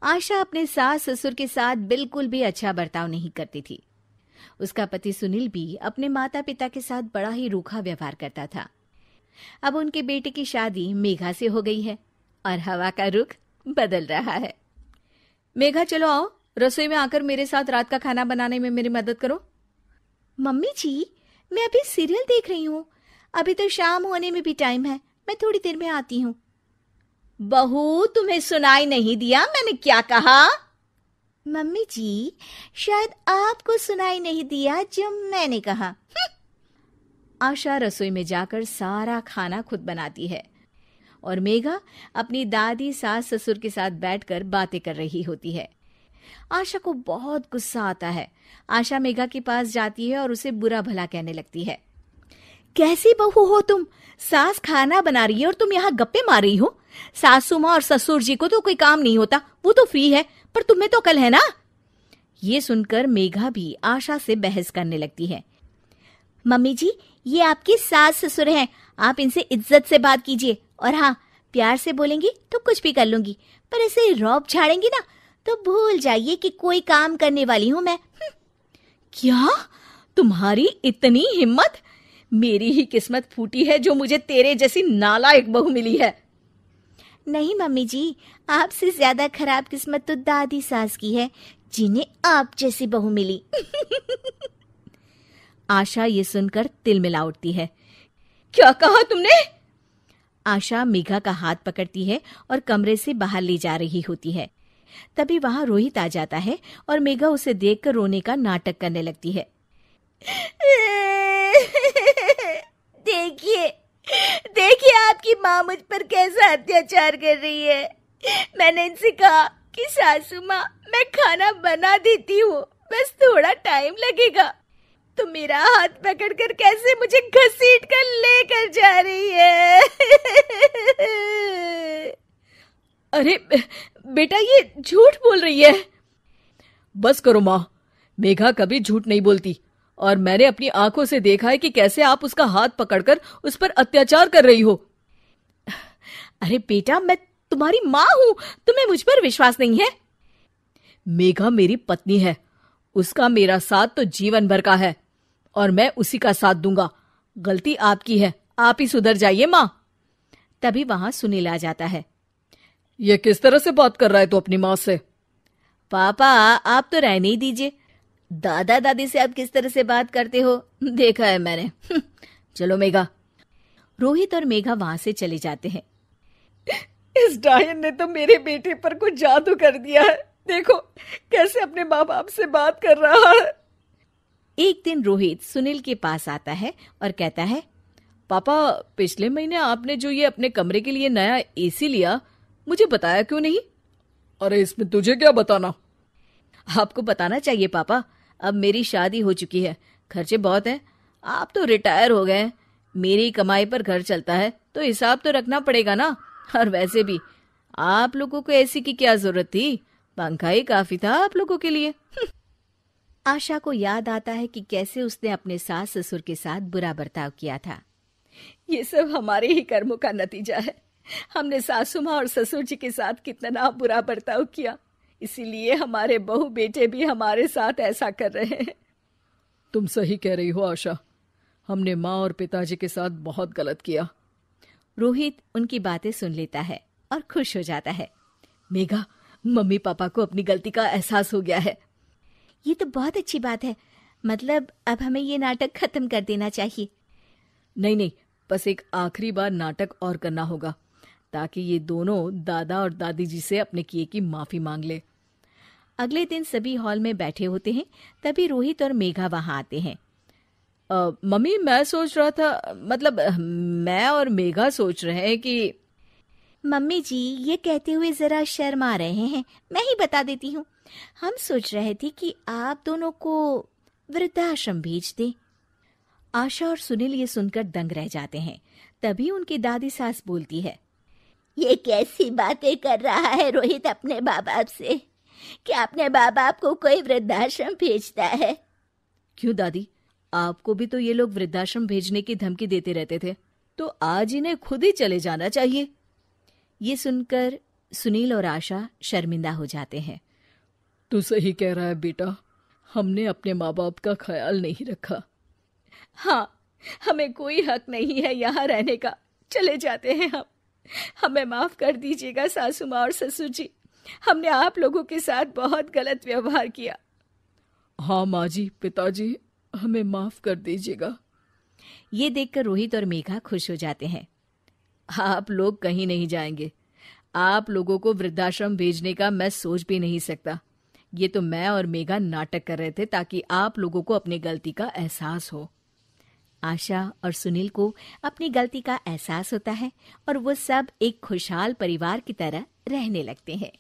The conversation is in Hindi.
आशा अपने सास ससुर के साथ बिल्कुल भी अच्छा बर्ताव नहीं करती थी। उसका पति सुनील भी अपने माता पिता के साथ बड़ा ही रूखा व्यवहार करता था। अब उनके बेटे की शादी मेघा से हो गई है और हवा का रुख बदल रहा है। मेघा, चलो आओ, रसोई में आकर मेरे साथ रात का खाना बनाने में मेरी मदद करो। मम्मी जी, मैं अभी सीरियल देख रही हूँ। अभी तो शाम होने में भी टाइम है, मैं थोड़ी देर में आती हूँ। बहू, तुम्हें सुनाई नहीं दिया मैंने क्या कहा? मम्मी जी, शायद आपको सुनाई नहीं दिया जो मैंने कहा। आशा रसोई में जाकर सारा खाना खुद बनाती है और मेघा अपनी दादी सास ससुर के साथ बैठकर बातें कर रही होती है। आशा को बहुत गुस्सा आता है। आशा मेघा के पास जाती है और उसे बुरा भला कहने लगती है। कैसी बहू हो तुम? सास खाना बना रही है और तुम यहाँ गप्पे मार रही हो। सासू माँ और ससुर जी को तो कोई काम नहीं होता, वो तो फ्री है, पर तुम्हें तो कल है ना। ये सुनकर मेघा भी आशा से बहस करने लगती है। मम्मी जी, ये आपके सास ससुर हैं, आप इनसे इज्जत से बात कीजिए। और हाँ, प्यार से बोलेंगी तो कुछ भी कर लूंगी, पर ऐसे रौब झाड़ेंगी ना तो भूल जाइए कि कोई काम करने वाली हूं मैं। क्या? तुम्हारी इतनी हिम्मत? मेरी ही किस्मत फूटी है जो मुझे तेरे जैसी नालायक बहू मिली है। नहीं मम्मी जी, आपसे ज्यादा खराब किस्मत तो दादी सास की है, जिन्हें आप जैसी बहू मिली। आशा ये सुनकर तिल मिला उठती है। क्या कहा तुमने? आशा मेघा का हाथ पकड़ती है और कमरे से बाहर ले जा रही होती है। तभी वहां रोहित आ जाता है और मेघा उसे देखकर रोने का नाटक करने लगती है। देखिए, देखिए आपकी माँ मुझ पर कैसा अत्याचार कर रही है। मैंने इनसे कहा कि सासू माँ, मैं खाना बना देती हूँ, बस थोड़ा टाइम लगेगा, तो मेरा हाथ पकड़कर कैसे मुझे घसीट कर लेकर जा रही है। अरे बेटा, ये झूठ बोल रही है। बस करो माँ, मेघा कभी झूठ नहीं बोलती और मैंने अपनी आंखों से देखा है कि कैसे आप उसका हाथ पकड़कर उस पर अत्याचार कर रही हो। अरे बेटा, मैं तुम्हारी माँ हूं, तुम्हें मुझ पर विश्वास नहीं है? मेघा मेरी पत्नी है, उसका मेरा साथ तो जीवन भर का है और मैं उसी का साथ दूंगा। गलती आपकी है, आप ही सुधर जाइए माँ। तभी वहां सुनील आ जाता है। ये किस तरह से बात कर रहा है तू अपनी माँ से? पापा, आप तो रहने ही दीजिए। दादा दादी से आप किस तरह से बात करते हो देखा है मैंने। चलो मेघा। रोहित और मेघा वहां से चले जाते हैं। इस डायन ने तो मेरे बेटे पर कुछ जादू कर दिया है, देखो कैसे अपने माँ बाप से बात कर रहा है। एक दिन रोहित सुनील के पास आता है और कहता है, पापा, पिछले महीने आपने जो ये अपने कमरे के लिए नया एसी लिया, मुझे बताया क्यों नहीं? अरे इसमें तुझे क्या बताना? आपको बताना चाहिए पापा, अब मेरी शादी हो चुकी है, खर्चे बहुत हैं, आप तो रिटायर हो गए, मेरी कमाई पर घर चलता है, तो हिसाब तो रखना पड़ेगा ना। और वैसे भी आप लोगों को एसी की क्या जरूरत थी, पंखा ही काफी था आप लोगों के लिए। आशा को याद आता है कि कैसे उसने अपने सास ससुर के साथ बुरा बर्ताव किया था। ये सब हमारे ही कर्मों का नतीजा है। हमने सासू माँ और ससुर जी के साथ कितना बुरा बर्ताव किया, इसीलिए हमारे बहू बेटे भी हमारे साथ ऐसा कर रहे हैं। तुम सही कह रही हो आशा, हमने माँ और पिताजी के साथ बहुत गलत किया। रोहित उनकी बातें सुन लेता है और खुश हो जाता है। मेघा, मम्मी पापा को अपनी गलती का एहसास हो गया है। ये तो बहुत अच्छी बात है, मतलब अब हमें ये नाटक खत्म कर देना चाहिए। नहीं, बस एक आखिरी बार नाटक और करना होगा, ताकि ये दोनों दादा और दादी जी से अपने किए की माफी मांग ले। अगले दिन सभी हॉल में बैठे होते हैं, तभी रोहित और मेघा वहां आते हैं। मम्मी, मैं सोच रहा था, मतलब मैं और मेघा सोच रहे हैं कि। मम्मी जी, ये कहते हुए जरा शर्मा रहे हैं, मैं ही बता देती हूँ। हम सोच रहे थे कि आप दोनों को वृद्धाश्रम भेज दें। आशा और सुनील ये सुनकर दंग रह जाते हैं। तभी उनकी दादी सास बोलती है, ये कैसी बातें कर रहा है रोहित अपने माँ बाप से? क्या अपने माँ बाप को कोई वृद्धाश्रम भेजता है? क्यों दादी, आपको भी तो ये लोग वृद्धाश्रम भेजने की धमकी देते रहते थे, तो आज इन्हें खुद ही चले जाना चाहिए। ये सुनकर सुनील और आशा शर्मिंदा हो जाते हैं। तू सही कह रहा है बेटा, हमने अपने माँ बाप का ख्याल नहीं रखा। हाँ, हमें कोई हक नहीं है यहाँ रहने का, चले जाते हैं हम। हमें माफ कर दीजिएगा सासू माँ और ससुर जी, हमने आप लोगों के साथ बहुत गलत व्यवहार किया। हाँ माँ जी, पिताजी, हमें माफ कर दीजिएगा। ये देखकर रोहित और मेघा खुश हो जाते हैं। आप लोग कहीं नहीं जाएंगे। आप लोगों को वृद्धाश्रम भेजने का मैं सोच भी नहीं सकता। ये तो मैं और मेघा नाटक कर रहे थे ताकि आप लोगों को अपनी गलती का एहसास हो। आशा और सुनील को अपनी गलती का एहसास होता है और वो सब एक खुशहाल परिवार की तरह रहने लगते हैं।